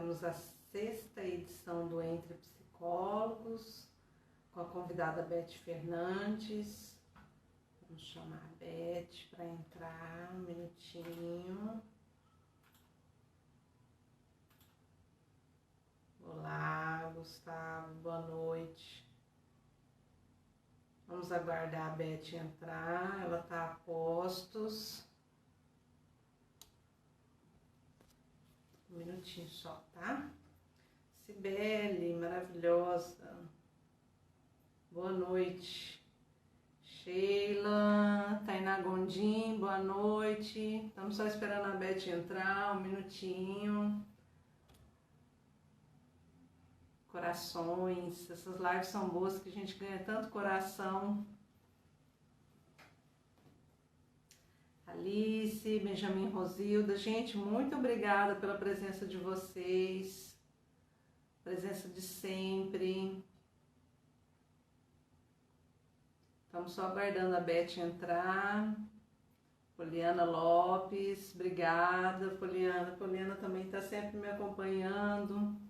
Temos a 6ª edição do Entre Psicólogos, com a convidada Beth Fernandes. Vamos chamar a Beth para entrar, um minutinho. Olá, Gustavo, boa noite. Vamos aguardar a Beth entrar, ela está a postos. Um minutinho só, tá? Cibele, maravilhosa. Boa noite. Sheila, Tainá Gondim, boa noite. Estamos só esperando a Beth entrar, um minutinho. Corações, essas lives são boas que a gente ganha tanto coração. Alice, Benjamin, Rosilda, gente, muito obrigada pela presença de vocês, presença de sempre. Estamos só aguardando a Beth entrar. Poliana Lopes, obrigada, Poliana. Poliana também está sempre me acompanhando.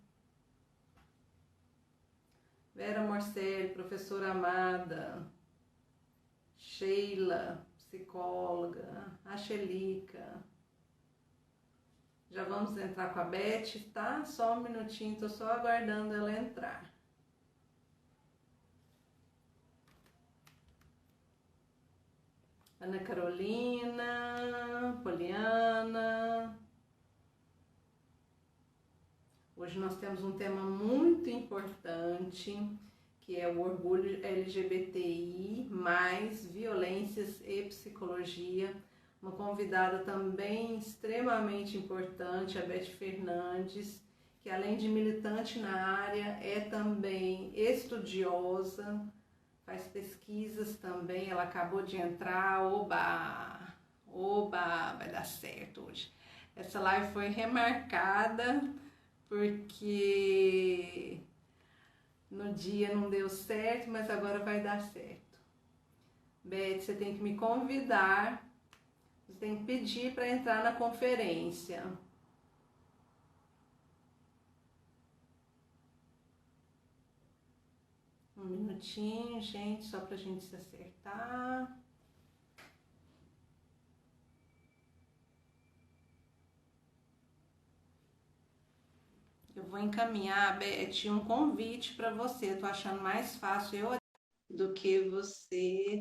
Vera Morcelli, professora amada. Sheila, psicóloga. Angelica. Já vamos entrar com a Beth, tá? Só um minutinho, tô só aguardando ela entrar. Ana Carolina, Poliana. Hoje nós temos um tema muito importante, que é o orgulho LGBTI, mais violências e psicologia. Uma convidada também extremamente importante, a Beth Fernandes, que além de militante na área, é também estudiosa, faz pesquisas também, ela acabou de entrar, oba, vai dar certo hoje. Essa live foi remarcada, porque no dia não deu certo, mas agora vai dar certo. Beth, você tem que me convidar, você tem que pedir para entrar na conferência. Um minutinho, gente, só para a gente se acertar. Eu vou encaminhar, Beth, um convite para você. Eu tô achando mais fácil eu do que você.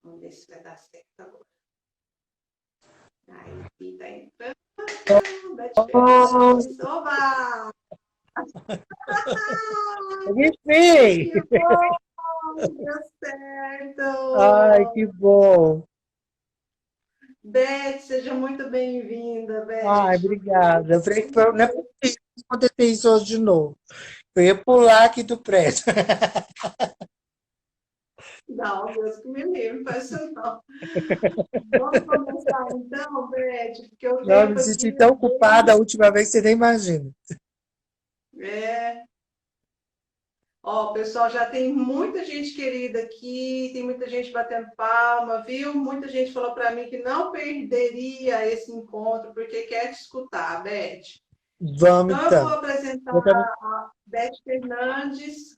Vamos ver se vai dar certo agora. Aí, tá entrando. Beth Fernandes. Oba! Enfim! Que bom! Deu certo! Ai, que bom! Beth, seja muito bem-vinda, Ai, Beth. obrigada. Eu falei que não é possível acontecer isso hoje de novo. Eu ia pular aqui do prédio. Não, Deus que me livre, faz isso não. Vamos começar então, Beth, porque o Não, eu tempo me senti aqui tão é ocupada a bem... última vez que você nem imagina. É. Ó, pessoal, já tem muita gente querida aqui, tem muita gente batendo palma, viu? Muita gente falou para mim que não perderia esse encontro, porque quer te escutar, Beth. Vamos Então, eu vou então. apresentar Eu também- a Beth Fernandes,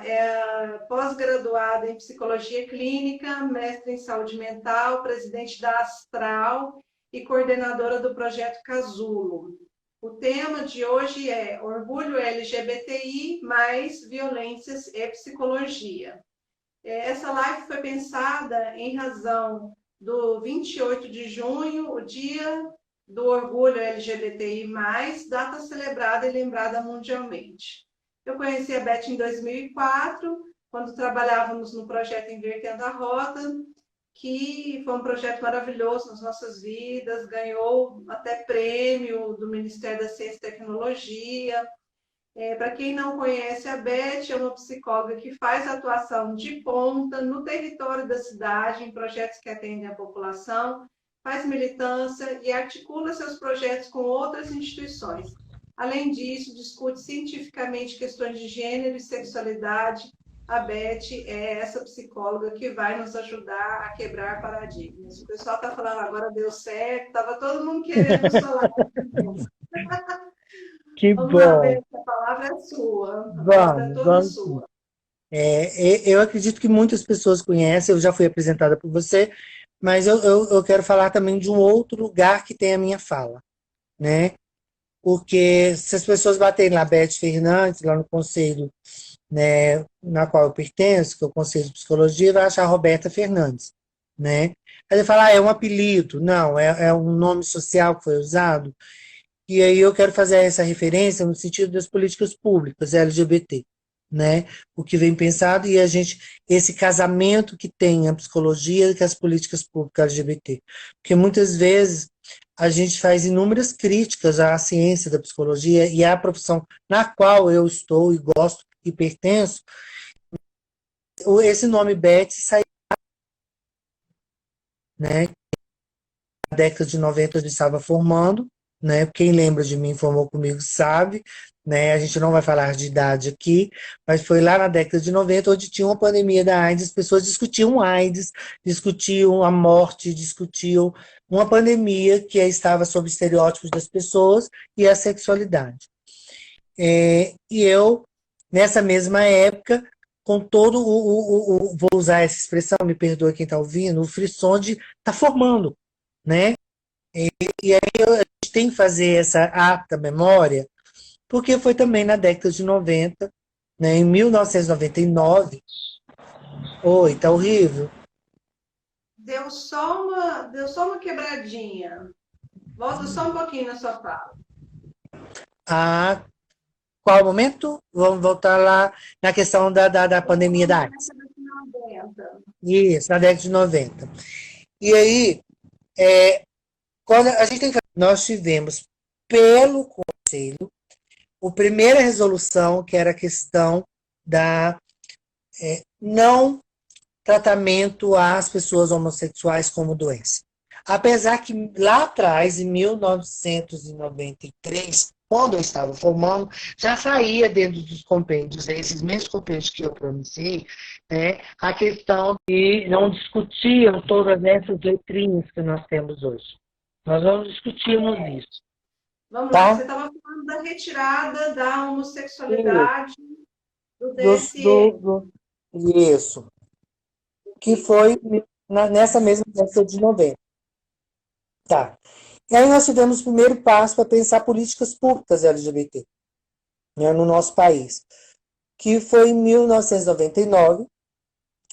é pós-graduada em Psicologia Clínica, mestre em Saúde Mental, presidente da Astral e coordenadora do projeto Casulo. O tema de hoje é Orgulho LGBTI mais violências e psicologia. Essa live foi pensada em razão do 28 de junho, o Dia do Orgulho LGBTI+, data celebrada e lembrada mundialmente. Eu conheci a Beth em 2004, quando trabalhávamos no projeto Invertendo a Rota, que foi um projeto maravilhoso nas nossas vidas, ganhou até prêmio do Ministério da Ciência e Tecnologia. Para quem não conhece, a Beth é uma psicóloga que faz atuação de ponta no território da cidade, em projetos que atendem a população, faz militância e articula seus projetos com outras instituições. Além disso, discute cientificamente questões de gênero e sexualidade a Beth é essa psicóloga que vai nos ajudar a quebrar paradigmas. O pessoal está falando, agora deu certo, estava todo mundo querendo falar. Que Vamos lá, bom. Beth, a palavra é sua, a palavra é Vamos, toda vamos sim. sua. Eu acredito que muitas pessoas conhecem, eu já fui apresentada por você, mas eu quero falar também de um outro lugar que tem a minha fala, né? Porque se as pessoas baterem lá, Beth Fernandes, lá no conselho, né, na qual eu pertenço, que é o Conselho de Psicologia, vai achar Roberta Fernandes, né? Aí ele fala, é um apelido. Não, é um nome social que foi usado. E aí eu quero fazer essa referência no sentido das políticas públicas LGBT, né? O que vem pensado e a gente, esse casamento que tem a psicologia com as políticas públicas LGBT. Porque muitas vezes a gente faz inúmeras críticas à ciência da psicologia e à profissão na qual eu estou e gosto e pertenço. Esse nome Beth saiu, né? Na década de 90 eu estava formando, né? Quem lembra de mim, formou comigo, sabe, né? A gente não vai falar de idade aqui, mas foi lá na década de 90 onde tinha uma pandemia da AIDS, as pessoas discutiam AIDS, discutiam a morte, discutiam uma pandemia que estava sob estereótipos das pessoas e a sexualidade. E eu, nessa mesma época, com todo vou usar essa expressão, me perdoe quem está ouvindo, o frisson de tá formando, né? E aí a gente tem que fazer essa ata memória, porque foi também na década de 90, né, em 1999. Oi, tá horrível. Deu só uma quebradinha. Volta só um pouquinho na sua fala. A qual momento? Vamos voltar lá na questão da pandemia da Na AIDS. década de 90. Isso, na década de 90. E aí, quando a gente tem que. Nós tivemos, pelo Conselho, a primeira resolução, que era a questão da não tratamento às pessoas homossexuais como doença. Apesar que lá atrás, em 1993, quando eu estava formando, já saía dentro dos compêndios, esses mesmos compêndios que eu pronunciei, né, a questão de não discutiam todas essas letrinhas que nós temos hoje. Nós não discutimos isso, Vamos lá, você tá? estava falando da retirada da E homossexualidade do dos, DSM. isso, que foi nessa mesma década de 90. Tá. E aí nós tivemos o primeiro passo para pensar políticas públicas LGBT, né, no nosso país, que foi em 1999,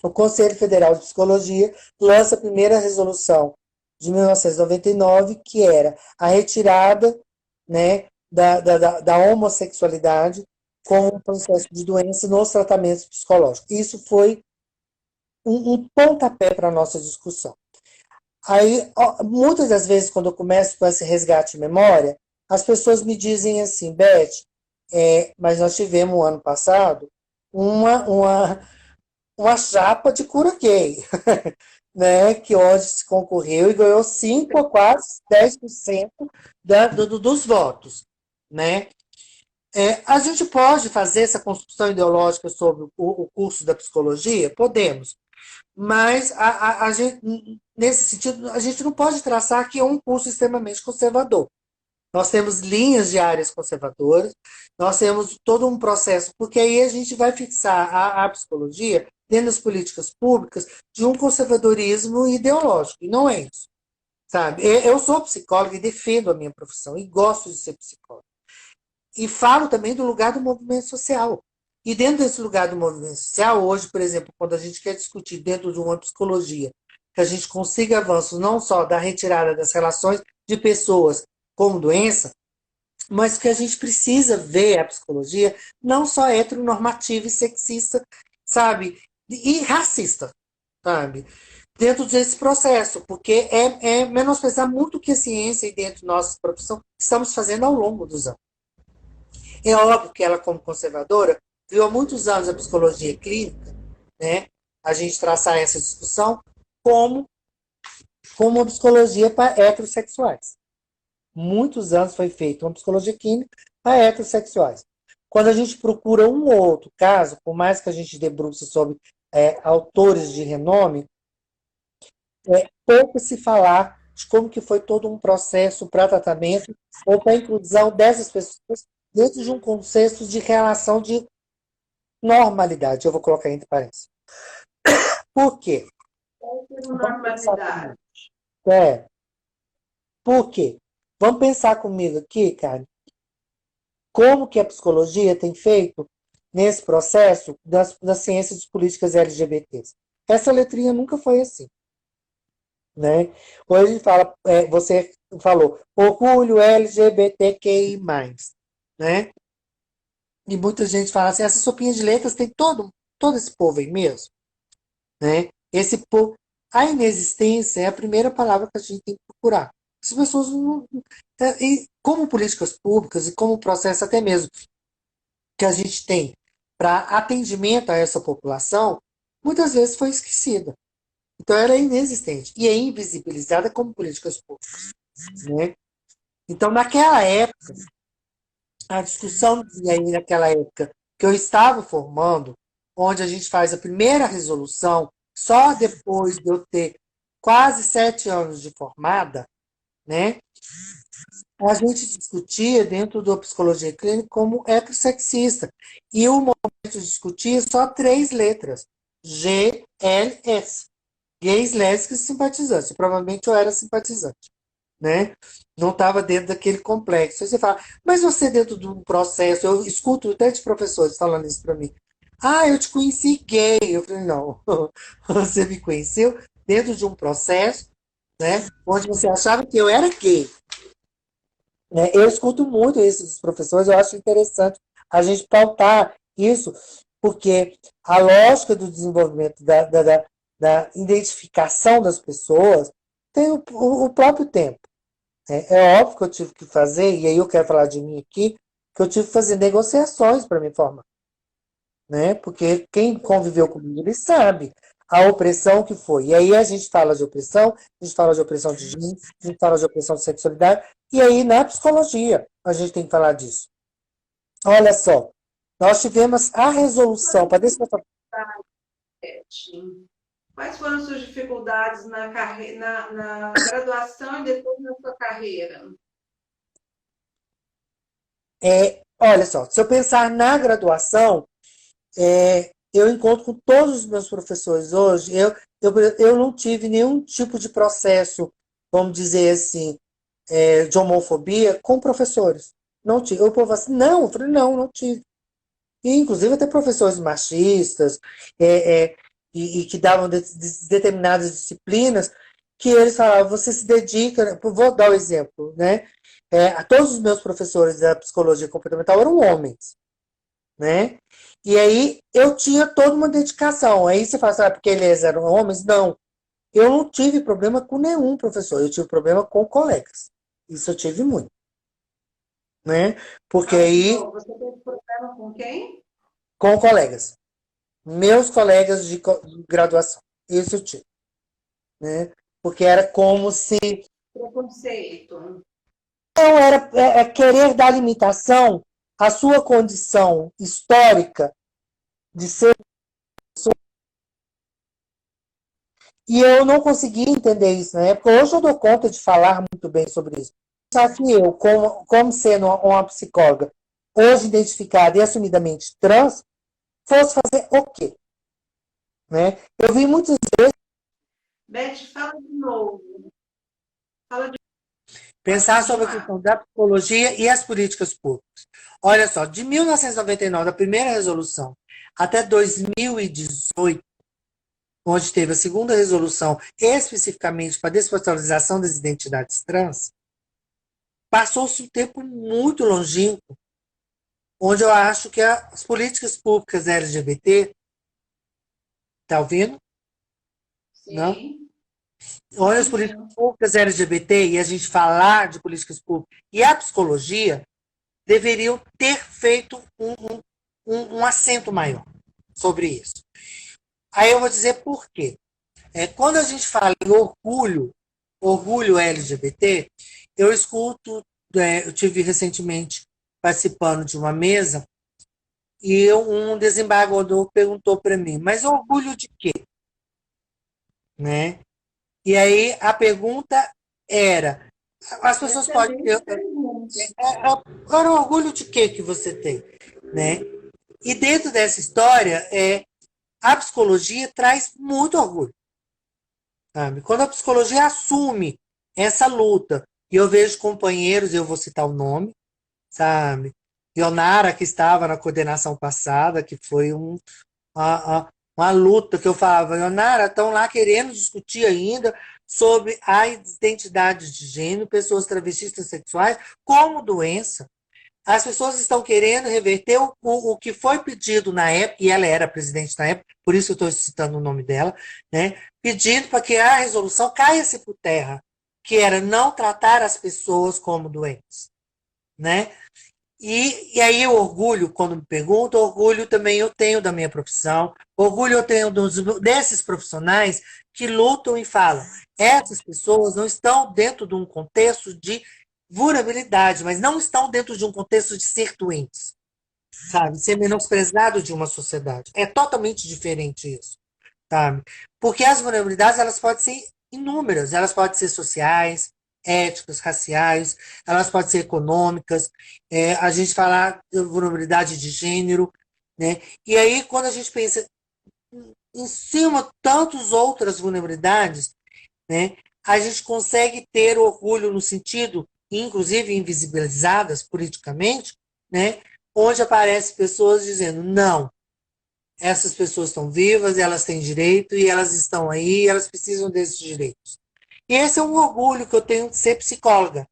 o Conselho Federal de Psicologia lança a primeira resolução de 1999, que era a retirada, né, da homossexualidade como um processo de doença nos tratamentos psicológicos. Isso foi um pontapé para a nossa discussão. Aí, muitas das vezes, quando eu começo com esse resgate de memória, as pessoas me dizem assim, Beth, mas nós tivemos, ano passado, uma, uma, uma chapa de cura gay, né, que onde se concorreu e ganhou 5 a quase 10% dos votos. Né? A gente pode fazer essa construção ideológica sobre o curso da psicologia? Podemos. Mas a gente, nesse sentido, a gente não pode traçar que é um curso extremamente conservador. Nós temos linhas de áreas conservadoras, nós temos todo um processo, porque aí a gente vai fixar a psicologia dentro das políticas públicas de um conservadorismo ideológico, e não é isso. Sabe? Eu sou psicóloga e defendo a minha profissão, e gosto de ser psicóloga. E falo também do lugar do movimento social. E dentro desse lugar do movimento social, hoje, por exemplo, quando a gente quer discutir dentro de uma psicologia, que a gente consiga avanços não só da retirada das relações de pessoas como doença, mas que a gente precisa ver a psicologia não só heteronormativa e sexista, sabe? E racista, sabe? Dentro desse processo, porque é menosprezar muito o que a ciência e dentro da nossa profissão estamos fazendo ao longo dos anos. É óbvio que ela, como conservadora, viu há muitos anos a psicologia clínica, né? A gente traçar essa discussão como uma psicologia para heterossexuais. Muitos anos foi feita uma psicologia clínica para heterossexuais. quando a gente procura um ou outro caso, por mais que a gente debruce sobre autores de renome, pouco se falar de como que foi todo um processo para tratamento ou para inclusão dessas pessoas dentro de um contexto de relação de normalidade. Eu vou colocar entre parênteses. Por quê? Vamos pensar comigo. Normalidade. Por quê? Vamos pensar comigo aqui, cara, como que a psicologia tem feito nesse processo das ciências políticas LGBTs. Essa letrinha nunca foi assim. Né? Hoje a gente fala, você falou, orgulho LGBTQI+, né? E muita gente fala assim, essa sopinha de letras tem todo esse povo aí mesmo, né? Esse povo, a inexistência é a primeira palavra que a gente tem que procurar. As pessoas não, e como políticas públicas e como processo até mesmo que a gente tem para atendimento a essa população, muitas vezes foi esquecida. Então, ela é inexistente e é invisibilizada como políticas públicas. Né? Então, naquela época, a discussão aí naquela época que eu estava formando, onde a gente faz a primeira resolução, só depois de eu ter quase 7 anos de formada, né? A gente discutia dentro da psicologia clínica como heterossexista. E o momento discutia só 3 letras. GLS. Gays, lésbicas e simpatizantes. Provavelmente eu era simpatizante. Né? Não estava dentro daquele complexo. Aí você fala, mas você dentro de um processo, eu escuto até de professores falando isso para mim. Ah, eu te conheci gay. Eu falei, não, você me conheceu dentro de um processo, né, onde você achava que eu era gay. Né? Eu escuto muito isso dos professores, eu acho interessante a gente pautar isso, porque a lógica do desenvolvimento da identificação das pessoas tem o próprio tempo. É óbvio que eu tive que fazer, e aí eu quero falar de mim aqui, que eu tive que fazer negociações para me formar. Né? Porque quem conviveu comigo, ele sabe a opressão que foi. E aí a gente fala de opressão, a gente fala de opressão de gênero, a gente fala de opressão de sexualidade, e aí na psicologia a gente tem que falar disso. Olha só, nós tivemos a resolução para Quais foram suas dificuldades na graduação e depois na sua carreira? olha só, se eu pensar na graduação, eu encontro com todos os meus professores hoje, eu não tive nenhum tipo de processo, vamos dizer assim, de homofobia com professores. Não tive. O povo assim, não, eu falei, não tive. E, inclusive, até professores machistas, e que davam determinadas disciplinas, que eles falavam, você se dedica, né? Vou dar o um exemplo, né? A todos os meus professores da psicologia comportamental eram homens, né? E aí eu tinha toda uma dedicação. Aí você fala, sabe, porque eles eram homens? Não. Eu não tive problema com nenhum professor, eu tive problema com colegas. Isso eu tive muito. Né? Porque aí. Você teve problema com quem? Com colegas. Meus colegas de graduação. Isso eu tive. Né? Porque era como se. Preconceito. Não, era querer dar limitação à sua condição histórica de ser. E eu não conseguia entender isso na época. Hoje eu dou conta de falar muito bem sobre isso. Só que eu, como sendo uma psicóloga, hoje identificada e assumidamente trans, fosse fazer o quê? Né? Eu vi muitas vezes. Beth, fala de novo. Fala de... Pensar sobre a questão da psicologia e as políticas públicas. Olha só, de 1999, da primeira resolução, até 2018, onde teve a segunda resolução especificamente para a despatologização das identidades trans, passou-se um tempo muito longínquo, onde eu acho que as políticas públicas LGBT, tá ouvindo? Sim. Não? Onde as políticas públicas LGBT e a gente falar de políticas públicas e a psicologia deveriam ter feito um acento maior sobre isso. Aí eu vou dizer por quê. Quando a gente fala em orgulho LGBT, eu escuto, eu tive recentemente participando de uma mesa e um desembargador perguntou para mim, mas orgulho de quê? Né? E aí a pergunta era, as pessoas podem ter, Excelente pergunta. agora orgulho de quê que você tem? Né? E dentro dessa história, a psicologia traz muito orgulho. Sabe? Quando a psicologia assume essa luta, e eu vejo companheiros, eu vou citar o nome, sabe? Ionara, que estava na coordenação passada, que foi uma luta que eu falava, Ionara, estão lá querendo discutir ainda sobre a identidade de gênero, pessoas travestis sexuais como doença. As pessoas estão querendo reverter o que foi pedido na época, e ela era presidente na época, por isso eu estou citando o nome dela, né? Pedindo para que a resolução caia-se por terra, que era não tratar as pessoas como doentes. Né? E aí o orgulho, quando me perguntam, orgulho também eu tenho da minha profissão, orgulho eu tenho desses profissionais que lutam e falam. Essas pessoas não estão dentro de um contexto de vulnerabilidade, mas não estão dentro de um contexto de ser doentes, sabe? Ser menosprezado de uma sociedade. É totalmente diferente isso, sabe? Porque as vulnerabilidades, elas podem ser inúmeras, elas podem ser sociais, éticas, raciais, elas podem ser econômicas, a gente falar de vulnerabilidade de gênero, né? E aí, quando a gente pensa em cima tantas outras vulnerabilidades, né, a gente consegue ter orgulho no sentido, inclusive invisibilizadas politicamente, né, onde aparecem pessoas dizendo, não, essas pessoas estão vivas, elas têm direito e elas estão aí, elas precisam desses direitos. E esse é um orgulho que eu tenho de ser psicóloga.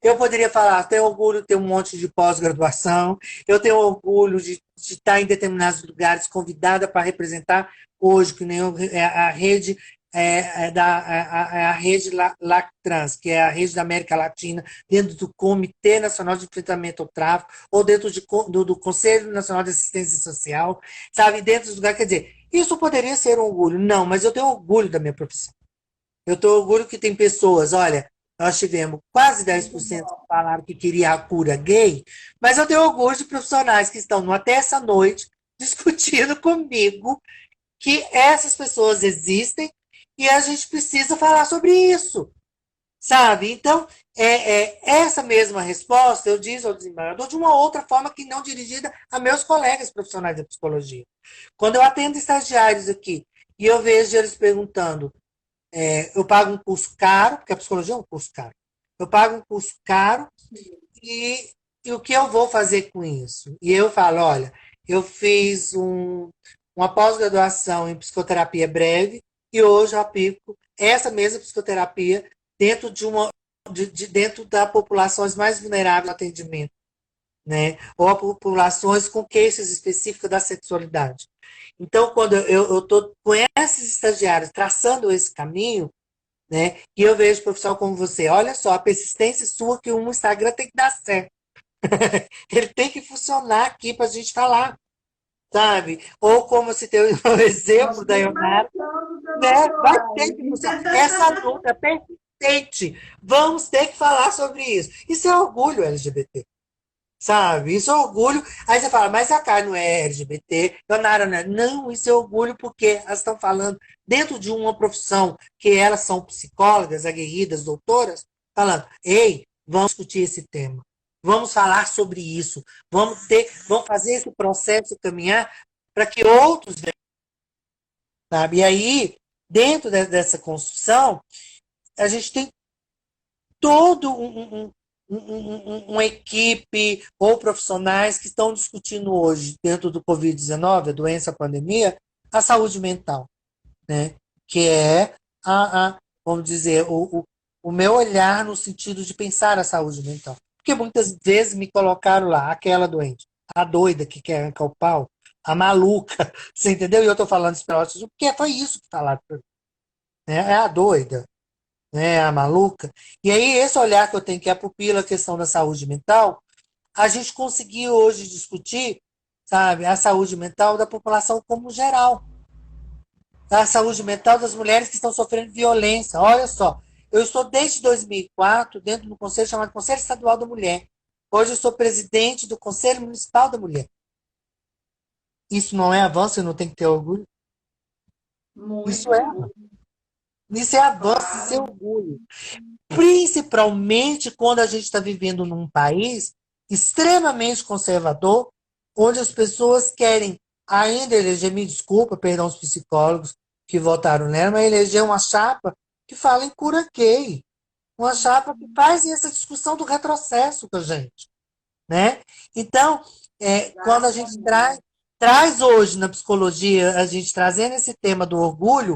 Eu poderia falar, tenho orgulho de ter um monte de pós-graduação, eu tenho orgulho de estar em determinados lugares convidada para representar hoje, que nem a rede a rede LACTRANS, que é a rede da América Latina, dentro do Comitê Nacional de Enfrentamento ao Tráfico, ou dentro do Conselho Nacional de Assistência Social, sabe, dentro dos lugares, quer dizer, isso poderia ser um orgulho, não, mas eu tenho orgulho da minha profissão. Eu tenho orgulho que tem pessoas, olha, nós tivemos quase 10% que falaram que queria a cura gay, mas eu tenho orgulho de profissionais que estão até essa noite discutindo comigo que essas pessoas existem e a gente precisa falar sobre isso, sabe? Então, essa mesma resposta eu disse ao desembargador de uma outra forma que não dirigida a meus colegas profissionais da psicologia. Quando eu atendo estagiários aqui e eu vejo eles perguntando, eu pago um curso caro, porque a psicologia é um curso caro, eu pago um curso caro e o que eu vou fazer com isso? E eu falo, olha, eu fiz uma pós-graduação em psicoterapia breve e hoje eu aplico essa mesma psicoterapia dentro dentro das populações mais vulneráveis ao atendimento, né? Ou a populações com queixas específicas da sexualidade. Então, quando eu estou com esses estagiários traçando esse caminho, né? E eu vejo profissional como você, olha só, a persistência sua que um Instagram tem que dar certo. Ele tem que funcionar aqui para a gente falar, sabe? Ou como se tem o exemplo da Ionara, né? Vai ter que funcionar. Essa luta é persistente. Vamos ter que falar sobre isso. Isso é orgulho LGBT. Sabe? Isso é orgulho. Aí você fala, mas a Kai não é LGBT, Leonara não é. Não, isso é orgulho porque elas estão falando dentro de uma profissão que elas são psicólogas, aguerridas, doutoras, falando, ei, vamos discutir esse tema. Vamos falar sobre isso. Vamos fazer esse processo caminhar para que outros, sabe? E aí, dentro dessa construção, a gente tem todo uma equipe ou profissionais que estão discutindo hoje, dentro do Covid-19, a doença, a pandemia, a saúde mental, né? Que é, vamos dizer, o meu olhar no sentido de pensar a saúde mental. Porque muitas vezes me colocaram lá, aquela doente, a doida que quer arrancar o pau, a maluca, você entendeu? E eu estou falando isso porque foi isso que falaram para mim. Né? É a doida, né, a maluca. E aí, esse olhar que eu tenho, que é a pupila, a questão da saúde mental, a gente conseguiu hoje discutir, sabe, a saúde mental da população como geral. A saúde mental das mulheres que estão sofrendo violência. Olha só, eu estou desde 2004 dentro do conselho chamado Conselho Estadual da Mulher. Hoje eu sou presidente do Conselho Municipal da Mulher. Isso não é avanço, eu não tenho que ter orgulho? Muito Isso é, orgulho, isso é avanço, isso é claro. orgulho. Principalmente quando a gente está vivendo num país extremamente conservador, onde as pessoas querem ainda eleger, me desculpa, perdão os psicólogos que votaram nela, mas eleger uma chapa que fala em cura gay, uma chapa que faz essa discussão do retrocesso com a gente, né? Então, quando a gente Exatamente. traz hoje na psicologia, a gente trazendo esse tema do orgulho,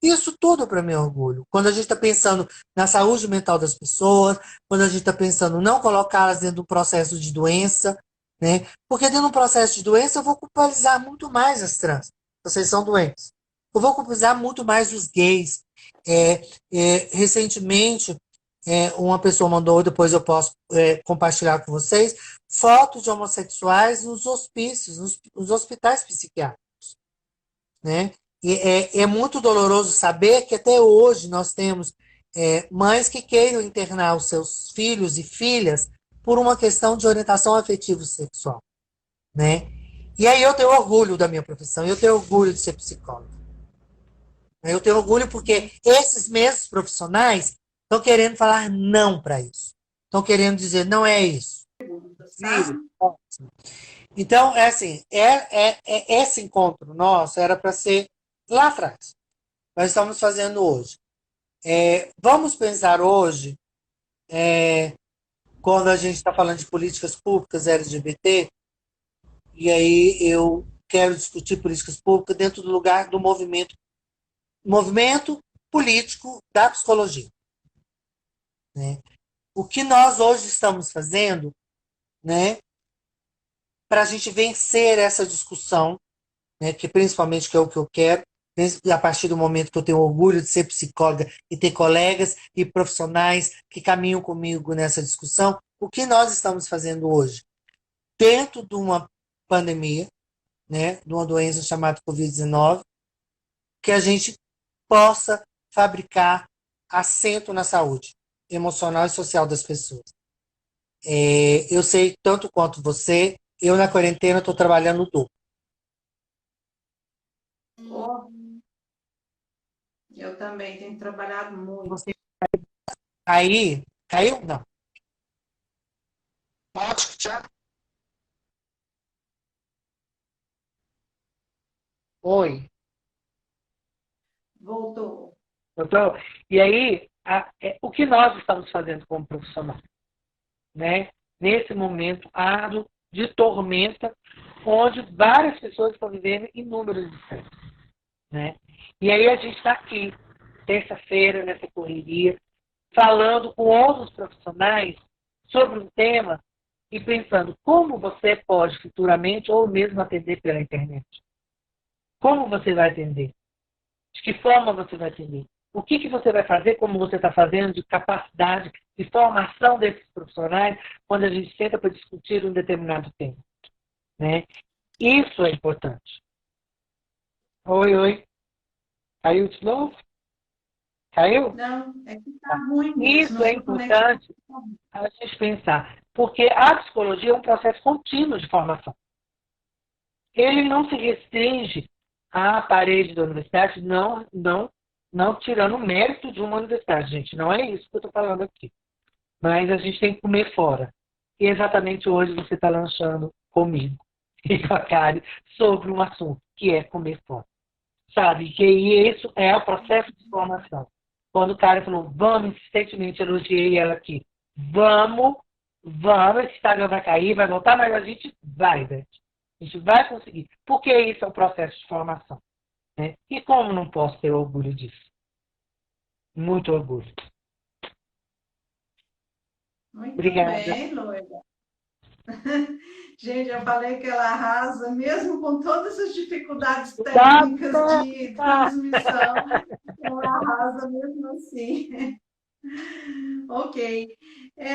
isso tudo para mim é orgulho. Quando a gente está pensando na saúde mental das pessoas, quando a gente está pensando não colocá-las dentro do processo de doença, né? Porque dentro do processo de doença eu vou culpabilizar muito mais as trans. Vocês são doentes. Eu vou culpabilizar muito mais os gays. Recentemente, uma pessoa mandou, depois eu posso compartilhar com vocês, fotos de homossexuais nos hospícios, nos hospitais psiquiátricos, né? E é muito doloroso saber que até hoje nós temos mães que queiram internar os seus filhos e filhas por uma questão de orientação afetivo-sexual, né? E aí eu tenho orgulho da minha profissão, eu tenho orgulho de ser psicóloga. Eu tenho orgulho porque esses mesmos profissionais estão querendo falar não para isso. Estão querendo dizer, não é isso. Tá? Filho, ótimo. Então, é assim, esse encontro nosso era para ser lá atrás. Nós estamos fazendo hoje. Vamos pensar hoje, quando a gente está falando de políticas públicas LGBT, e aí eu quero discutir políticas públicas dentro do lugar do movimento político da psicologia, né? O que nós hoje estamos fazendo, né, para a gente vencer essa discussão, né, que principalmente que é o que eu quero, a partir do momento que eu tenho orgulho de ser psicóloga e ter colegas e profissionais que caminham comigo nessa discussão, o que nós estamos fazendo hoje? Dentro de uma pandemia, né, de uma doença chamada Covid-19, que a gente possa fabricar assento na saúde emocional e social das pessoas. Eu sei tanto quanto você, eu na quarentena estou trabalhando duplo. Oh, eu também tenho trabalhado muito. Você aí, caiu? Não. Ótimo, já. Oi. Voltou. Doutor? E aí, o que nós estamos fazendo como profissional, né? Nesse momento árduo de tormenta, onde várias pessoas estão vivendo inúmeros estresses, né? E aí a gente está aqui, terça-feira, nessa correria, falando com outros profissionais sobre um tema e pensando como você pode futuramente ou mesmo atender pela internet. Como você vai atender? De que forma você vai atender? O que você vai fazer, como você está fazendo, de capacidade, de formação desses profissionais, quando a gente senta para discutir um determinado tema, né? Isso é importante. Oi, oi. Caiu de novo? Caiu? Não, é que está Tá. ruim mesmo, Isso a é sua conexão. importante a gente pensar, porque a psicologia é um processo contínuo de formação. Ele não se restringe à parede da universidade, não tirando o mérito de uma universidade, gente. Não é isso que eu estou falando aqui. Mas a gente tem que comer fora. E exatamente hoje você está lanchando comigo e com a Kari sobre um assunto, que é comer fora. Sabe? Que isso é o processo de formação. Quando o cara falou, vamos, insistentemente elogiei ela aqui. Vamos, esse Instagram vai cair, vai voltar, mas a gente vai, Beth. A gente vai conseguir. Porque isso é o processo de formação. Né? E como não posso ter orgulho disso? Muito orgulho. Muito Obrigada. bem, Loida. Gente, eu falei que ela arrasa, mesmo com todas as dificuldades Tá, técnicas tá, de tá. transmissão, ela arrasa mesmo assim. Ok.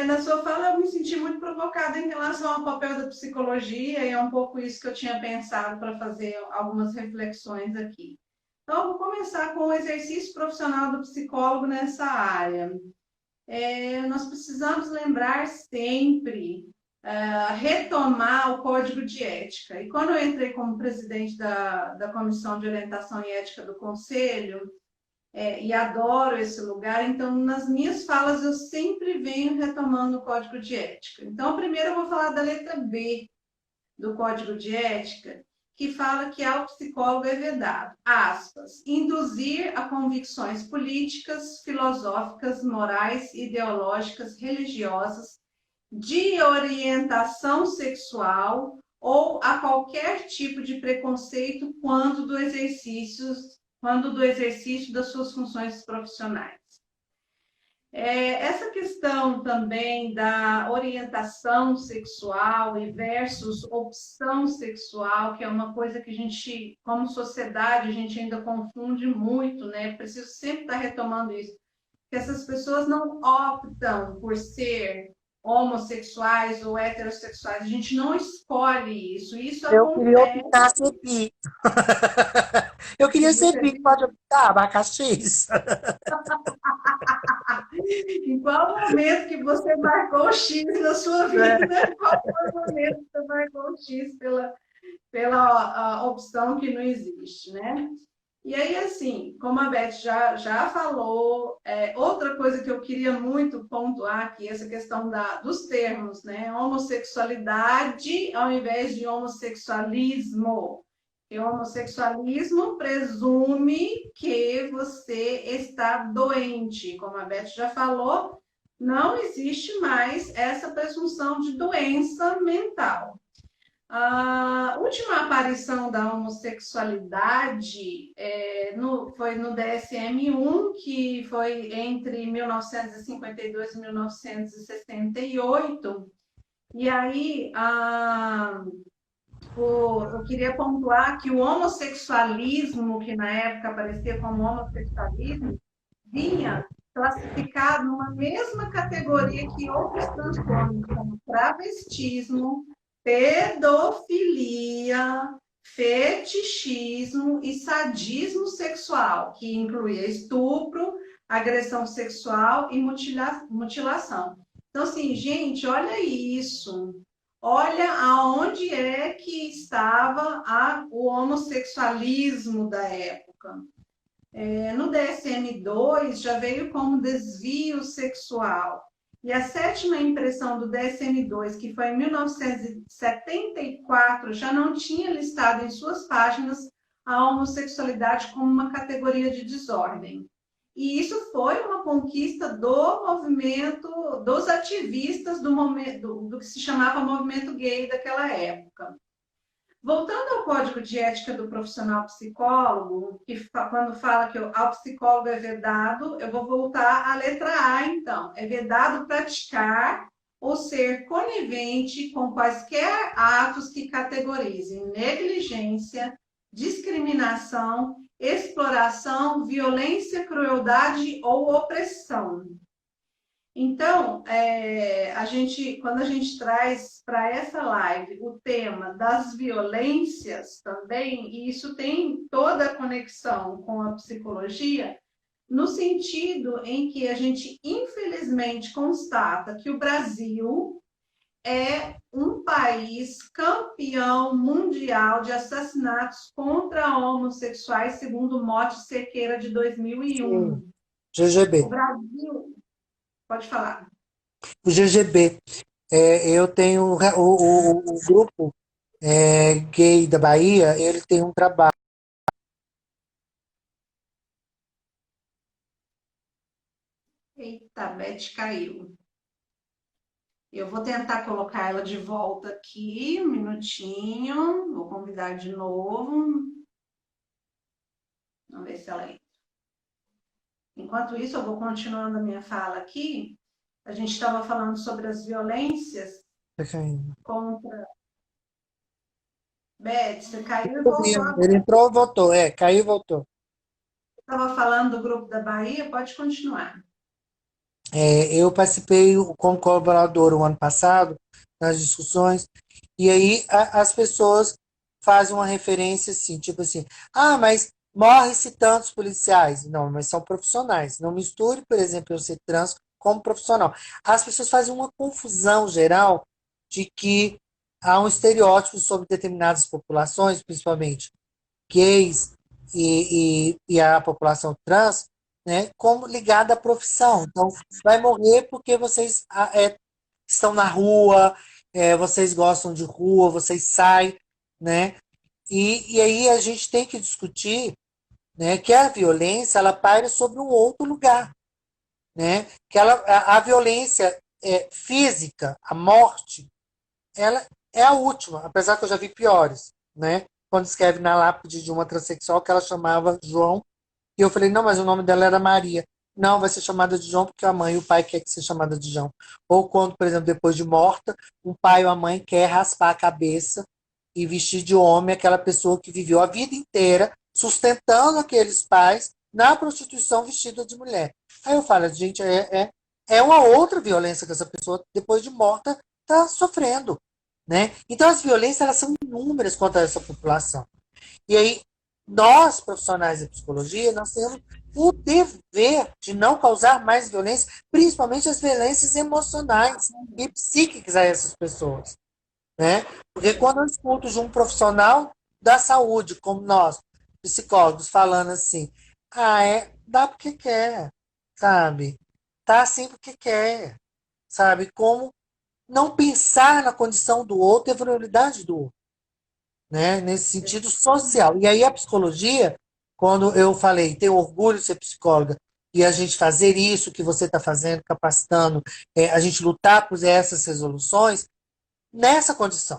Na sua fala, eu me senti muito provocada em relação ao papel da psicologia, e é um pouco isso que eu tinha pensado para fazer algumas reflexões aqui. Então, eu vou começar com o exercício profissional do psicólogo nessa área. Nós precisamos lembrar sempre retomar o Código de Ética. E quando eu entrei como presidente da Comissão de Orientação e Ética do Conselho, e adoro esse lugar, então nas minhas falas eu sempre venho retomando o Código de Ética. Então, primeiro eu vou falar da letra B do Código de Ética, que fala que ao psicólogo é vedado, aspas, induzir a convicções políticas, filosóficas, morais, ideológicas, religiosas, de orientação sexual ou a qualquer tipo de preconceito quando do exercício das suas funções profissionais. Essa questão também da orientação sexual e versus opção sexual, que é uma coisa que a gente, como sociedade, a gente ainda confunde muito, né? Preciso sempre estar retomando isso, que essas pessoas não optam por ser homossexuais ou heterossexuais, a gente não escolhe isso, isso Eu queria acontece. optar ser bi. Eu queria ser bi, pode optar, abacaxis. Em qual momento que você marcou o X na sua vida? Qual foi o momento que você marcou o X pela opção que não existe, né? E aí, assim, como a Beth já falou, outra coisa que eu queria muito pontuar aqui, essa questão dos termos, né? Homossexualidade ao invés de homossexualismo. E o homossexualismo presume que você está doente. Como a Beth já falou, não existe mais essa presunção de doença mental. A última aparição da homossexualidade foi no DSM-1, que foi entre 1952 e 1968. E aí, eu queria pontuar que o homossexualismo, que na época aparecia como homossexualismo, vinha classificado numa mesma categoria que outros transtornos, como travestismo, pedofilia, fetichismo e sadismo sexual, que incluía estupro, agressão sexual e mutilação. Então, assim, gente, olha isso. Olha aonde é que estava o homossexualismo da época. No DSM-2 já veio como desvio sexual. E a sétima impressão do DSM-2, que foi em 1974, já não tinha listado em suas páginas a homossexualidade como uma categoria de desordem. E isso foi uma conquista do movimento, dos ativistas do que se chamava movimento gay daquela época. Voltando ao Código de Ética do Profissional Psicólogo, quando fala que ao psicólogo é vedado, eu vou voltar à letra A, então. É vedado praticar ou ser conivente com quaisquer atos que categorizem negligência, discriminação, exploração, violência, crueldade ou opressão. Então, quando a gente traz para essa live o tema das violências também, e isso tem toda a conexão com a psicologia, no sentido em que a gente, infelizmente, constata que o Brasil é um país campeão mundial de assassinatos contra homossexuais, segundo o Mote Sequeira de 2001. GGB. O Brasil, pode falar. O GGB. Eu tenho o grupo gay da Bahia, ele tem um trabalho. Eita, Beth caiu. Eu vou tentar colocar ela de volta aqui, um minutinho. Vou convidar de novo. Vamos ver se ela entra. Enquanto isso, eu vou continuando a minha fala aqui. A gente estava falando sobre as violências contra... Beth, você caiu e voltou. Ele entrou e voltou. Caiu e voltou. Estava falando do grupo da Bahia, pode continuar. Eu participei como colaborador o ano passado, nas discussões, e aí as pessoas fazem uma referência assim, tipo assim, mas morre-se tantos policiais. Não, mas são profissionais. Não misture, por exemplo, eu ser trans como profissional. As pessoas fazem uma confusão geral de que há um estereótipo sobre determinadas populações, principalmente gays e a população trans, né, como ligada à profissão. Então, vai morrer porque vocês estão na rua, vocês gostam de rua, vocês saem, né? E aí a gente tem que discutir, né, que a violência ela paira sobre um outro lugar, né? Que a violência física, a morte, ela é a última, apesar que eu já vi piores, né? Quando escreve na lápide de uma transexual que ela chamava João, e eu falei, não, mas o nome dela era Maria. Não, vai ser chamada de João porque a mãe e o pai querem que seja chamada de João. Ou quando, por exemplo, depois de morta, um pai ou a mãe quer raspar a cabeça e vestir de homem aquela pessoa que viveu a vida inteira sustentando aqueles pais na prostituição vestida de mulher. Aí eu falo, gente, é uma outra violência que essa pessoa, depois de morta, está sofrendo. Né? Então, as violências elas são inúmeras contra essa população. E aí, nós, profissionais de psicologia, nós temos o dever de não causar mais violência, principalmente as violências emocionais e psíquicas a essas pessoas. Né? Porque quando eu escuto de um profissional da saúde, como nós, psicólogos, falando assim, dá porque quer, sabe? Tá assim porque quer, sabe? Como não pensar na condição do outro e a vulnerabilidade do outro, né? Nesse sentido social. E aí a psicologia, quando eu falei, tenho orgulho de ser psicóloga, e a gente fazer isso que você está fazendo, capacitando, a gente lutar por essas resoluções, nessa condição,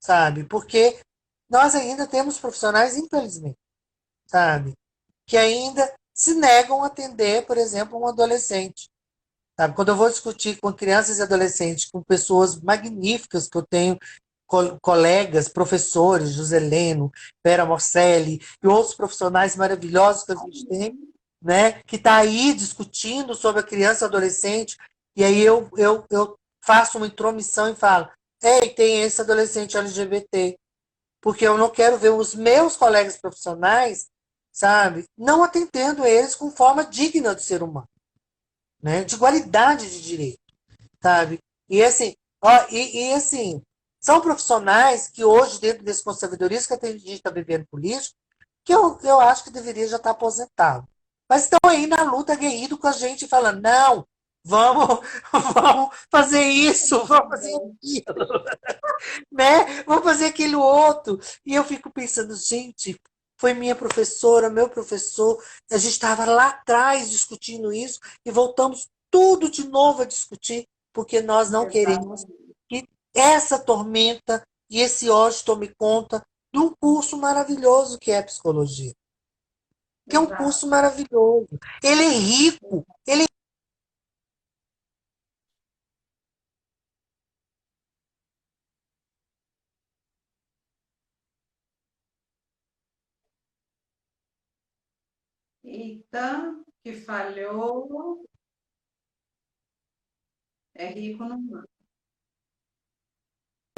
sabe? Porque nós ainda temos profissionais, infelizmente, sabe? Que ainda se negam a atender, por exemplo, um adolescente. Sabe? Quando eu vou discutir com crianças e adolescentes, com pessoas magníficas que eu tenho, colegas, professores, Joseleno, Vera Morcelli e outros profissionais maravilhosos que a gente tem, né, que está aí discutindo sobre a criança e adolescente, e aí eu faço uma intromissão e falo, ei, tem esse adolescente LGBT, porque eu não quero ver os meus colegas profissionais, sabe, não atendendo eles com forma digna do ser humano, né, de igualdade de direito, sabe? E assim, assim, são profissionais que hoje, dentro desse conservadorismo que a gente está vivendo político, que eu acho que deveria já estar aposentado. Mas estão aí na luta aguerrido com a gente, falando, não, vamos, vamos fazer isso, vamos fazer aquilo, né? Vamos fazer aquilo outro. E eu fico pensando, gente, foi minha professora, meu professor, a gente estava lá atrás discutindo isso e voltamos tudo de novo a discutir, porque nós não queremos Exatamente. que essa tormenta e esse ódio tome conta de um curso maravilhoso que é a psicologia. Que é um curso Exato. maravilhoso. Ele é rico, ele é Eita, que falhou. É rico no mundo.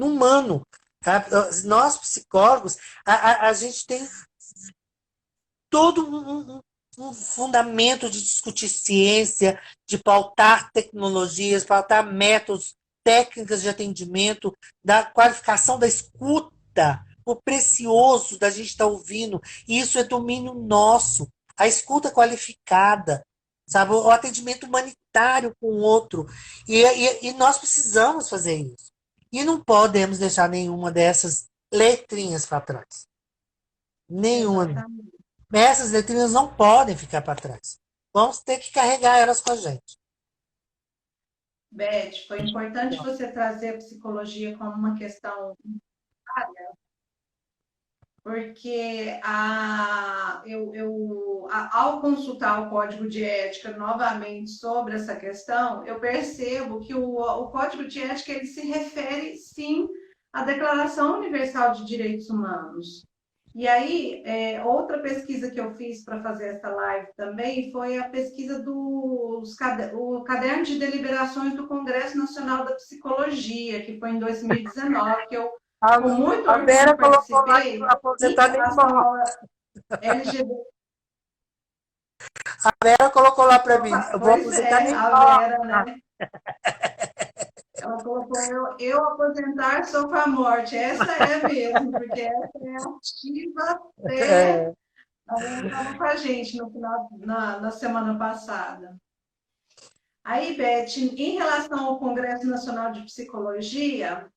humano. Tá? Nós, psicólogos, a gente tem todo um fundamento de discutir ciência, de pautar tecnologias, pautar métodos, técnicas de atendimento, da qualificação da escuta, o precioso da gente estar ouvindo. Isso é domínio nosso. A escuta qualificada, sabe? O atendimento humanitário com o outro. E nós precisamos fazer isso. E não podemos deixar nenhuma dessas letrinhas para trás. Nenhuma. Exatamente. Essas letrinhas não podem ficar para trás. Vamos ter que carregar elas com a gente. Beth, foi importante você trazer a psicologia como uma questão, porque ao consultar o código de ética novamente sobre essa questão, eu percebo que o código de ética ele se refere, sim, à Declaração Universal de Direitos Humanos. E aí, outra pesquisa que eu fiz para fazer essa live também foi a pesquisa o Caderno de Deliberações do Congresso Nacional da Psicologia, que foi em 2019, que eu, A, com muito a Vera orgulho, colocou lá que participei. aposentar nem morre. Internacional LGBT. A Vera colocou lá para mim. Eu vou Pois aposentar é, nem a morre. Vera, né? Ela colocou eu aposentar sou com a morte. Essa é mesmo, porque essa é ativa até. É, Ela estava com a gente no final, na semana passada. Aí, Beth, em relação ao Congresso Nacional de Psicologia,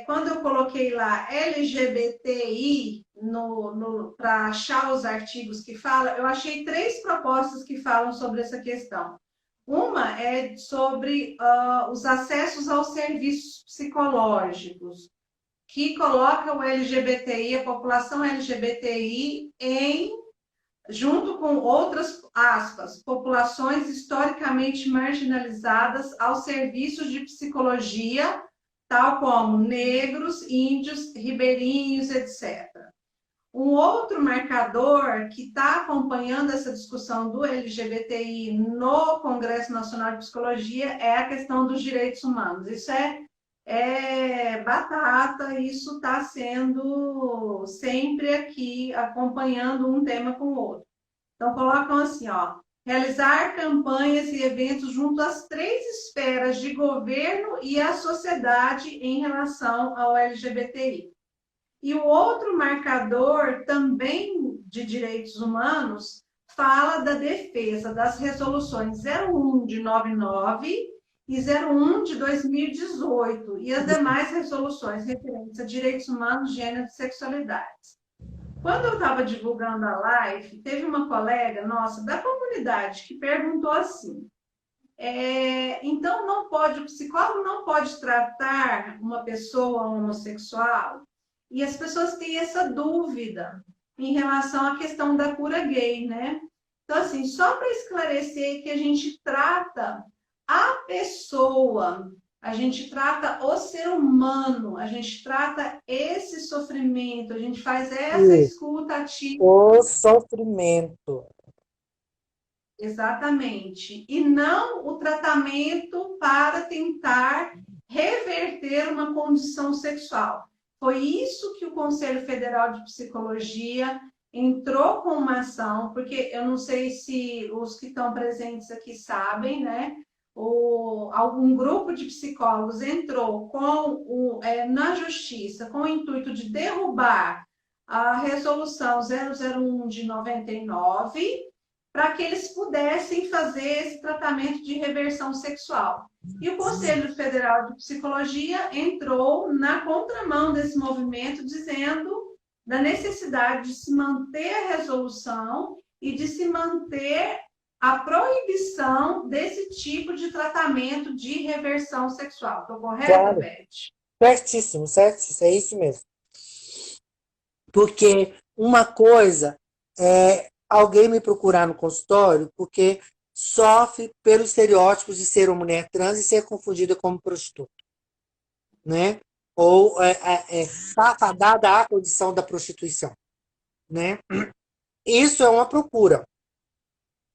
quando eu coloquei lá LGBTI para achar os artigos que falam, eu achei 3 propostas que falam sobre essa questão. Uma é sobre os acessos aos serviços psicológicos, que coloca o LGBTI, a população LGBTI, junto com outras, aspas, populações historicamente marginalizadas aos serviços de psicologia, tal como negros, índios, ribeirinhos, etc. Um outro marcador que está acompanhando essa discussão do LGBTI no Congresso Nacional de Psicologia é a questão dos direitos humanos. Isso é batata, isso está sendo sempre aqui acompanhando um tema com o outro. Então, colocam assim, ó, realizar campanhas e eventos junto às 3 esferas de governo e à sociedade em relação ao LGBTI. E o outro marcador também de direitos humanos fala da defesa das resoluções 01 de 99 e 01 de 2018 e as demais resoluções referentes a direitos humanos, gênero e sexualidade. Quando eu estava divulgando a live, teve uma colega nossa da comunidade que perguntou assim: então o psicólogo não pode tratar uma pessoa homossexual? E as pessoas têm essa dúvida em relação à questão da cura gay, né? Então, assim, só para esclarecer que a gente trata a pessoa, a gente trata o ser humano, a gente trata esse sofrimento, a gente faz essa escuta ativa. o sofrimento. Exatamente. E não o tratamento para tentar reverter uma condição sexual. Foi isso que o Conselho Federal de Psicologia entrou com uma ação, porque eu não sei se os que estão presentes aqui sabem, né? Algum grupo de psicólogos entrou na justiça com o intuito de derrubar a resolução 001 de 99 para que eles pudessem fazer esse tratamento de reversão sexual. E o Conselho Federal de Psicologia entrou na contramão desse movimento, dizendo da necessidade de se manter a resolução e de se manter a proibição desse tipo de tratamento de reversão sexual. Estou correta, Claro. Beth? Certíssimo, certíssimo, é isso mesmo. Porque uma coisa é alguém me procurar no consultório porque sofre pelos estereótipos de ser uma mulher trans e ser confundida como prostituta, né? Ou está fadada à condição da prostituição, né? Isso é uma procura,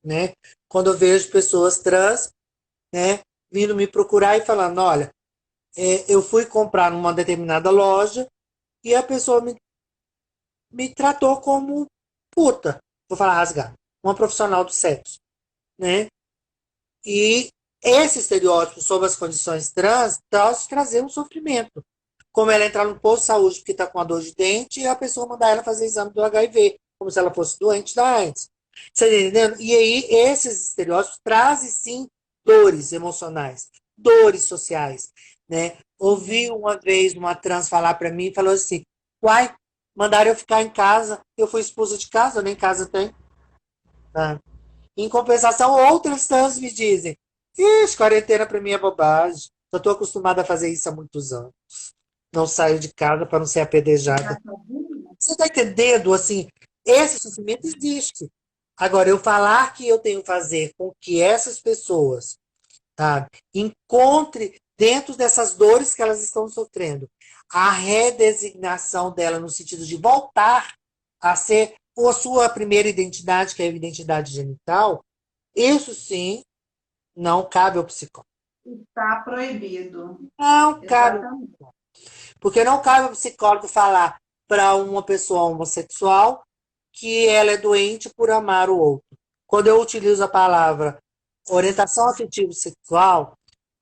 né? Quando eu vejo pessoas trans, né, vindo me procurar e falando, olha, eu fui comprar numa determinada loja e a pessoa me tratou como puta, vou falar rasgar, uma profissional do sexo, né? E esse estereótipo sobre as condições trans pode trazer um sofrimento. Como ela entrar no posto de saúde porque está com uma dor de dente e a pessoa mandar ela fazer exame do HIV, como se ela fosse doente da AIDS. Você está entendendo? E aí, esses estereótipos trazem, sim, dores emocionais, dores sociais, né? Ouvi uma vez uma trans falar para mim, falou assim, uai, mandaram eu ficar em casa, eu fui expulsa de casa, eu nem casa tenho. Tá? Em compensação, outras trans me dizem, ixi, quarentena para mim é bobagem, eu estou acostumada a fazer isso há muitos anos. Não saio de casa para não ser apedrejada. Você está entendendo? Assim, esse sofrimento existe. Agora, eu falar que eu tenho que fazer com que essas pessoas, tá, encontre dentro dessas dores que elas estão sofrendo a redesignação dela no sentido de voltar a ser a sua primeira identidade, que é a identidade genital, isso sim não cabe ao psicólogo. Está proibido. Não cabe. Exatamente. Porque não cabe ao psicólogo falar para uma pessoa homossexual que ela é doente por amar o outro. Quando eu utilizo a palavra orientação afetivo sexual,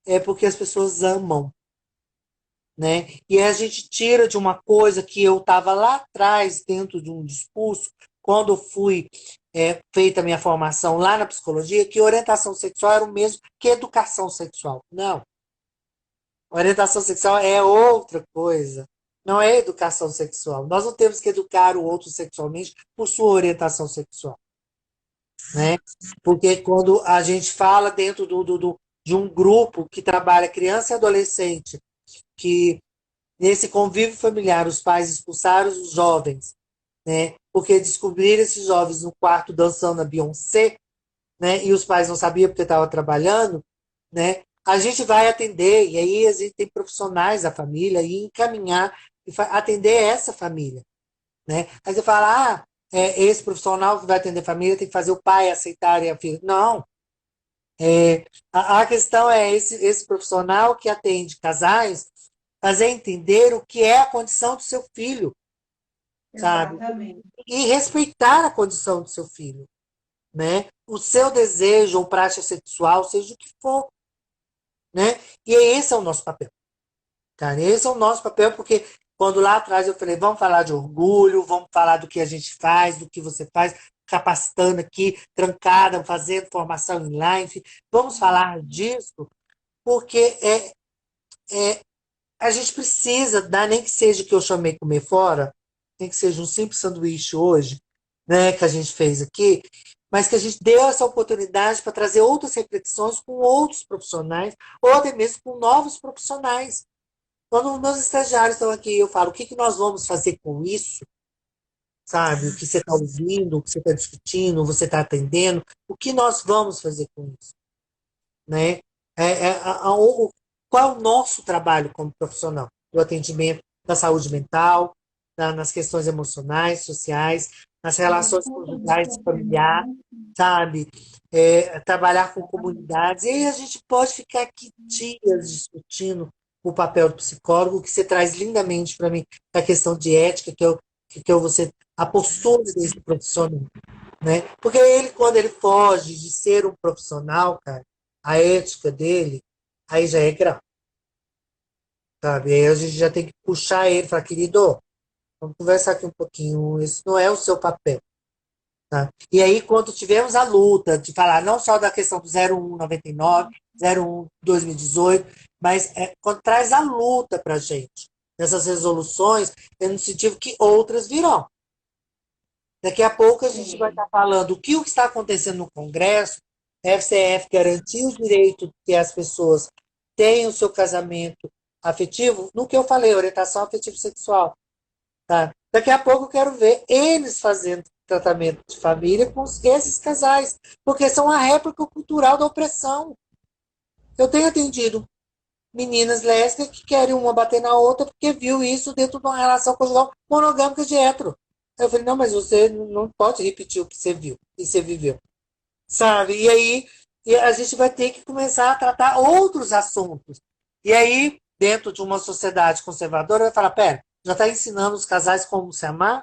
é porque as pessoas amam, né? E a gente tira de uma coisa que eu estava lá atrás, dentro de um discurso, quando eu fui feita a minha formação lá na psicologia, que orientação sexual era o mesmo que educação sexual. Não, orientação sexual é outra coisa. Não é educação sexual. Nós não temos que educar o outro sexualmente por sua orientação sexual, né? Porque quando a gente fala dentro de um grupo que trabalha criança e adolescente, que nesse convívio familiar os pais expulsaram os jovens, né? Porque descobriram esses jovens no quarto dançando a Beyoncé, né? E os pais não sabiam porque estavam trabalhando, né? A gente vai atender, e aí a gente tem profissionais da família e encaminhar e atender essa família, né? Aí você fala, esse profissional que vai atender a família tem que fazer o pai aceitar a filha. Não. A questão é esse profissional que atende casais fazer entender o que é a condição do seu filho, sabe? Exatamente. E respeitar a condição do seu filho, né? O seu desejo ou prática sexual, seja o que for, né? E esse é o nosso papel, cara. Esse é o nosso papel, porque quando lá atrás eu falei, vamos falar de orgulho, vamos falar do que a gente faz, do que você faz, capacitando aqui, trancada, fazendo formação em live, vamos falar disso, porque a gente precisa dar, nem que seja o que eu chamei comer fora, nem que seja um simples sanduíche hoje, né, que a gente fez aqui, mas que a gente deu essa oportunidade para trazer outras reflexões com outros profissionais, ou até mesmo com novos profissionais. Quando meus estagiários estão aqui, eu falo, o que nós vamos fazer com isso? Sabe? O que você está ouvindo, o que você está discutindo, você está atendendo, o que nós vamos fazer com isso? Né? Qual é o nosso trabalho como profissional? Do atendimento da saúde mental, nas questões emocionais, sociais, nas relações conjugais e familiares, sabe? Trabalhar com comunidades. E aí a gente pode ficar aqui dias discutindo o papel do psicólogo, que você traz lindamente para mim, a questão de ética, a postura desse profissional, né? Porque ele, quando ele foge de ser um profissional, cara, a ética dele, aí já é grave, sabe? Aí a gente já tem que puxar ele e falar, querido, vamos conversar aqui um pouquinho, isso não é o seu papel, tá? E aí, quando tivemos a luta de falar não só da questão do 0199, 01 2018, mas quando traz a luta pra gente, nessas resoluções, é no sentido que outras virão. Daqui a pouco a gente vai estar falando o que está acontecendo no Congresso, FCF garantir o direito que as pessoas tenham o seu casamento afetivo, no que eu falei, orientação afetivo-sexual. Tá? Daqui a pouco eu quero ver eles fazendo tratamento de família com esses casais, porque são a réplica cultural da opressão. Eu tenho atendido meninas lésbicas que querem uma bater na outra porque viu isso dentro de uma relação conjugal monogâmica de hétero. Eu falei, não, mas você não pode repetir o que você viu e você viveu. Sabe? E aí a gente vai ter que começar a tratar outros assuntos. E aí, dentro de uma sociedade conservadora, vai falar, pera, já está ensinando os casais como se amar?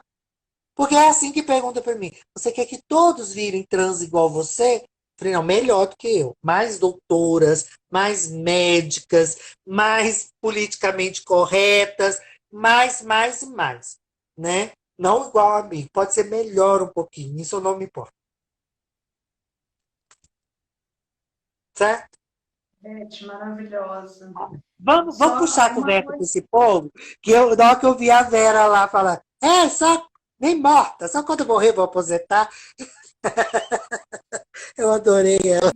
Porque é assim que pergunta para mim. Você quer que todos virem trans igual você? Eu falei, não, melhor do que eu. Mais doutoras, mais médicas, mais politicamente corretas, mais e mais. Né? Não igual a mim. Pode ser melhor um pouquinho. Isso eu não me importo. Certo? Beth, maravilhosa. Vamos Só puxar a uma conversa com coisa. esse povo, que na hora que eu vi a Vera lá falar, só nem morta, só quando eu morrer vou aposentar. Eu adorei ela.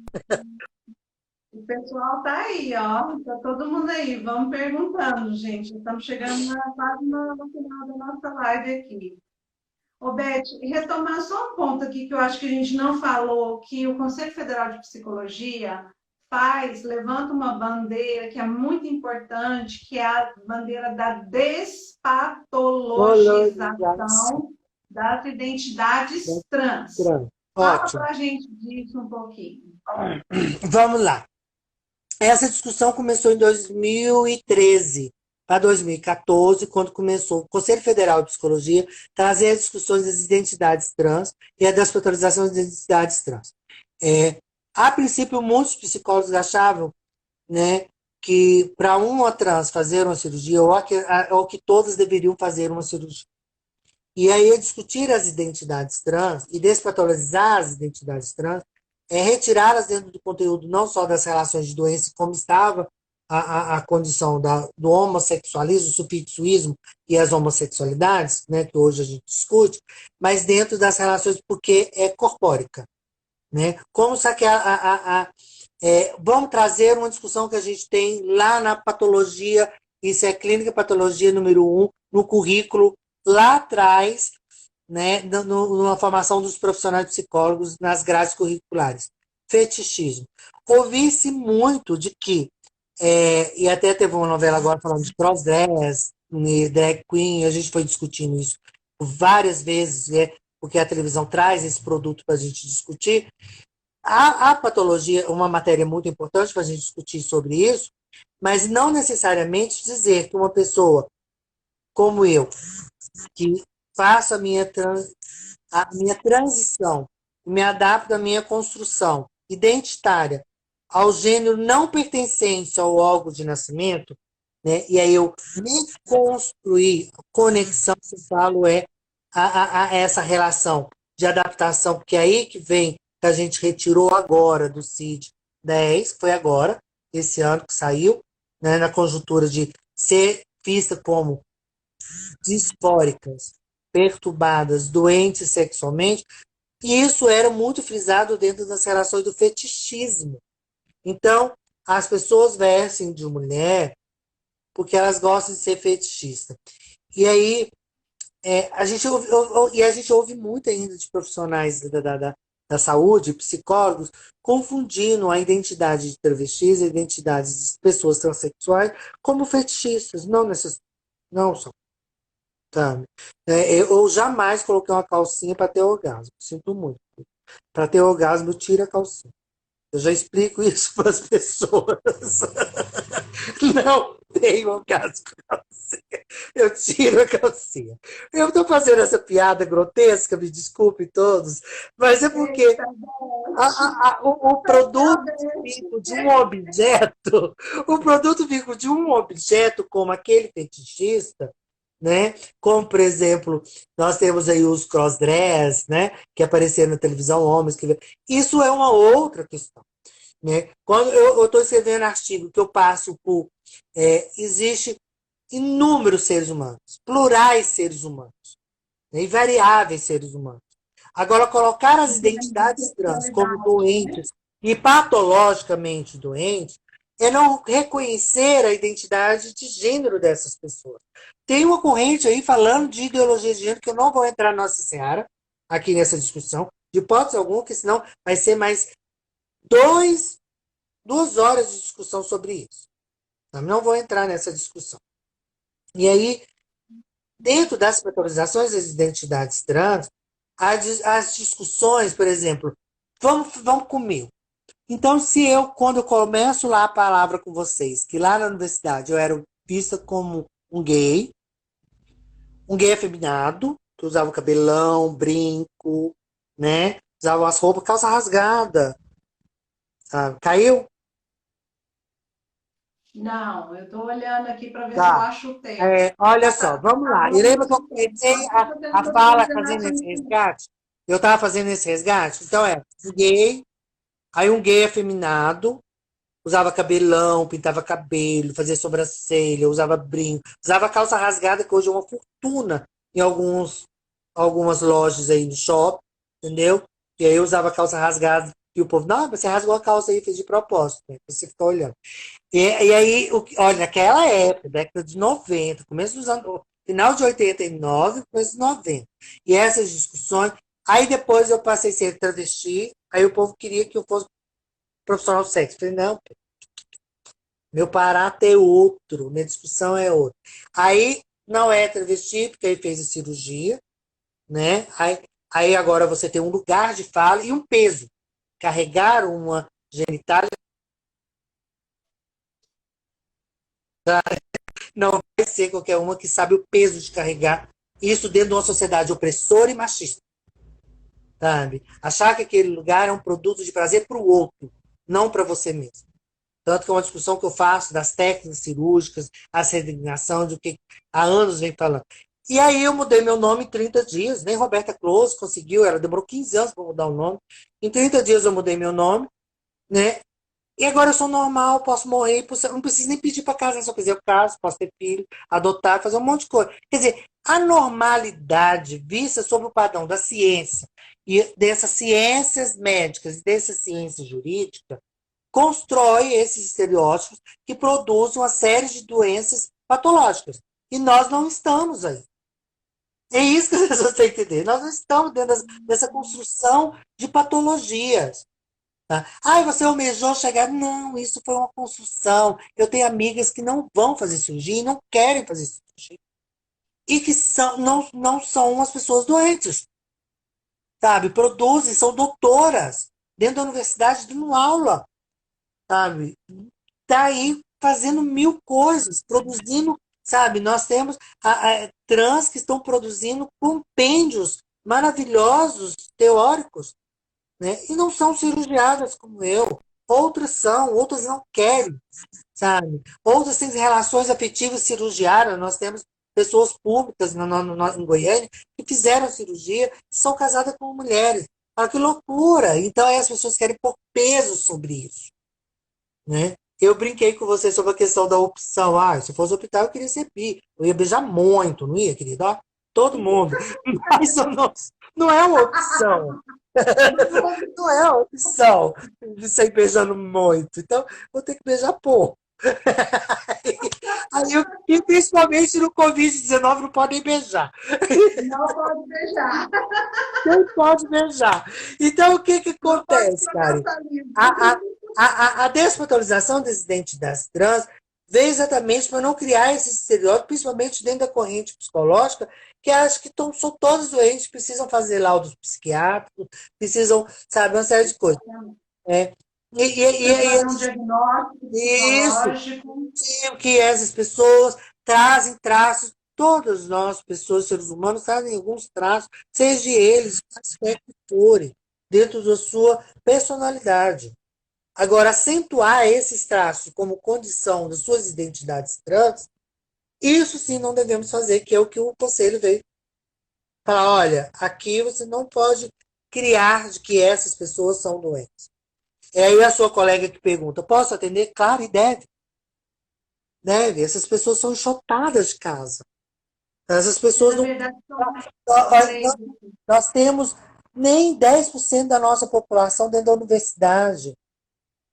O pessoal tá aí, ó. Tá todo mundo aí. Vamos perguntando, gente. Estamos chegando quase no final da nossa live aqui. Ô, Beth, retomar só um ponto aqui que eu acho que a gente não falou, que o Conselho Federal de Psicologia levanta uma bandeira que é muito importante, que é a bandeira da Valorização. despatologização das identidades trans. Fala Ótimo. para a gente disso um pouquinho. Vamos lá. Essa discussão começou em 2013 para 2014, quando começou o Conselho Federal de Psicologia trazer as discussões das identidades trans e a despatologização das identidades trans. A princípio, muitos psicólogos achavam, né, que para uma trans fazer uma cirurgia, ou que todas deveriam fazer uma cirurgia. E aí discutir as identidades trans e despatologizar as identidades trans é retirá-las dentro do conteúdo não só das relações de doença, como estava a condição do homossexualismo, o sufixuísmo e as homossexualidades, né, que hoje a gente discute, mas dentro das relações, porque é corpórica. Né? Como saquear vamos trazer uma discussão que a gente tem lá na patologia, isso é clínica patologia número 1, no currículo, lá atrás, né, numa formação dos profissionais psicólogos nas grades curriculares. Fetichismo. Ouvi-se muito de que, e até teve uma novela agora falando de crossdress, drag queen, a gente foi discutindo isso várias vezes, né, porque a televisão traz esse produto para a gente discutir. A patologia é uma matéria muito importante para a gente discutir sobre isso, mas não necessariamente dizer que uma pessoa como eu, que faço a minha transição, me adapto à minha construção identitária ao gênero não pertencente ao órgão de nascimento, né? E aí eu me construir, conexão, que eu falo, a essa relação de adaptação, porque é aí que vem, que a gente retirou agora do CID-10, que foi agora, esse ano que saiu, né, na conjuntura de ser vista como disfóricas, perturbadas, doentes sexualmente, e isso era muito frisado dentro das relações do fetichismo. Então, as pessoas vestem de mulher porque elas gostam de ser fetichistas. E aí, a gente ouve muito ainda de profissionais da saúde, psicólogos, confundindo a identidade de travestis, a identidade de pessoas transexuais, como fetichistas. Não são. Sabe? Eu jamais coloquei uma calcinha para ter orgasmo. Sinto muito. Para ter orgasmo, tira a calcinha. Eu já explico isso para as pessoas. Não tenho orgasmo com calcinha. Eu tiro a calcinha. Eu estou fazendo essa piada grotesca, me desculpe todos, mas é porque o produto vindo de um objeto, o produto vindo de um objeto como aquele fetichista, né? Como, por exemplo, nós temos aí os crossdress, né? Que apareceram na televisão, homens que... Isso é uma outra questão, né? Quando eu estou escrevendo artigo que eu passo por... existe inúmeros seres humanos, plurais seres humanos, né? E variáveis seres humanos. Agora, colocar as identidades trans como doentes e patologicamente doentes é não reconhecer a identidade de gênero dessas pessoas. Tem uma corrente aí falando de ideologia de gênero que eu não vou entrar na nossa seara aqui nessa discussão, de hipótese alguma, que senão vai ser mais 2 horas de discussão sobre isso. Eu não vou entrar nessa discussão. E aí, dentro das categorizações das identidades trans, as discussões, por exemplo, vamos comigo. Então, quando eu começo lá a palavra com vocês, que lá na universidade eu era vista como um gay afeminado, que usava cabelão, brinco, né? Usava as roupas, calça rasgada. Sabe? Caiu? Não, eu estou olhando aqui para ver se eu Tá. acho o tempo. Olha só, vamos lá. E lembra que eu comecei a fala fazendo esse resgate? Eu estava fazendo esse resgate? Então um gay, aí um gay afeminado, usava cabelão, pintava cabelo, fazia sobrancelha, usava brinco, usava calça rasgada, que hoje é uma fortuna em algumas lojas aí no shopping, entendeu? E aí eu usava calça rasgada, e o povo, não, você rasgou a calça aí, fez de propósito, né? Você fica olhando. E aí, olha, naquela época, década de 90, começo dos anos, final de 89, começo de 90. E essas discussões, aí depois eu passei a ser travesti, aí o povo queria que eu fosse profissional de sexo. Eu falei, não, meu paráter é outro, minha discussão é outra. Aí não é travesti, porque aí fez a cirurgia, né? Aí agora você tem um lugar de fala e um peso. Carregar uma genitália não vai ser qualquer uma que sabe o peso de carregar isso dentro de uma sociedade opressora e machista. Sabe? Achar que aquele lugar é um produto de prazer para o outro, não para você mesmo. Tanto que é uma discussão que eu faço das técnicas cirúrgicas, a resignação, de o que há anos vem falando. E aí eu mudei meu nome em 30 dias, nem Roberta Close conseguiu, ela demorou 15 anos para mudar o nome. Em 30 dias eu mudei meu nome, né? E agora eu sou normal, posso morrer, não preciso nem pedir para casar, se eu quiser eu caso, posso ter filho, adotar, fazer um monte de coisa. Quer dizer, a normalidade vista sob o padrão da ciência e dessas ciências médicas e dessa ciência jurídica constrói esses estereótipos que produzem uma série de doenças patológicas. E nós não estamos aí. É isso que as pessoas têm que entender. Nós não estamos dentro dessa construção de patologias. Tá? Ah, você almejou chegar. Não, isso foi uma construção. Eu tenho amigas que não vão fazer cirurgia e não querem fazer cirurgia. E que não são as pessoas doentes. Sabe? Produzem, são doutoras dentro da universidade dando aula. Sabe? Tá aí fazendo mil coisas, produzindo, sabe? Nós temos trans que estão produzindo compêndios maravilhosos, teóricos, né? E não são cirurgiadas como eu. Outras são, outras não querem, sabe? Outras têm relações afetivas cirurgiadas. Nós temos pessoas públicas em Goiânia que fizeram cirurgia, são casadas com mulheres. Ah, que loucura! Então, aí as pessoas querem pôr peso sobre isso, né? Eu brinquei com você sobre a questão da opção. Ah, se fosse optar, eu queria ser bi. Eu ia beijar muito, não ia, querido? Ó, todo mundo. Mas não é uma opção. Não é uma opção de sair beijando muito. Então, vou ter que beijar pouco. E principalmente no Covid-19 não podem beijar. Não pode beijar. Não pode beijar. Então, o que acontece, cara? A despatologização das identidades trans veio exatamente para não criar esse estereótipo, principalmente dentro da corrente psicológica, que acha que são todos doentes, precisam fazer laudos psiquiátricos, precisam, sabe, uma série de coisas. É. Fazer um diagnóstico Isso, psicológico. que essas pessoas trazem traços, todas nós, pessoas, seres humanos, trazem alguns traços, seja eles, quais que forem, dentro da sua personalidade. Agora, acentuar esses traços como condição das suas identidades trans, isso sim não devemos fazer, que é o que o conselho veio falar. Olha, aqui você não pode criar de que essas pessoas são doentes. É aí a sua colega que pergunta, posso atender? Claro, e deve. Deve. Essas pessoas são enxotadas de casa. Essas pessoas Na não. verdade, Nós, nós temos nem 10% da nossa população dentro da universidade,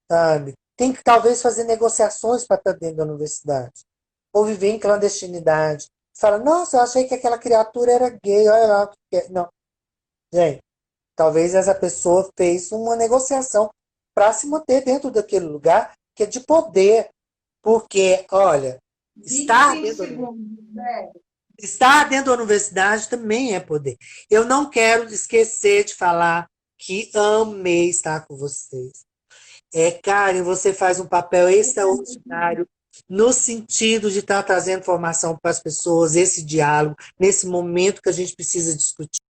sabe? Tem que talvez fazer negociações para estar dentro da universidade. Ou viver em clandestinidade. Fala, nossa, eu achei que aquela criatura era gay, olha lá o que é. Não, gente, talvez essa pessoa fez uma negociação para se manter dentro daquele lugar que é de poder. Porque, olha, estar dentro da universidade também é poder. Eu não quero esquecer de falar que amei estar com vocês. Karen, você faz um papel extraordinário no sentido de estar trazendo informação para as pessoas, esse diálogo, nesse momento que a gente precisa discutir.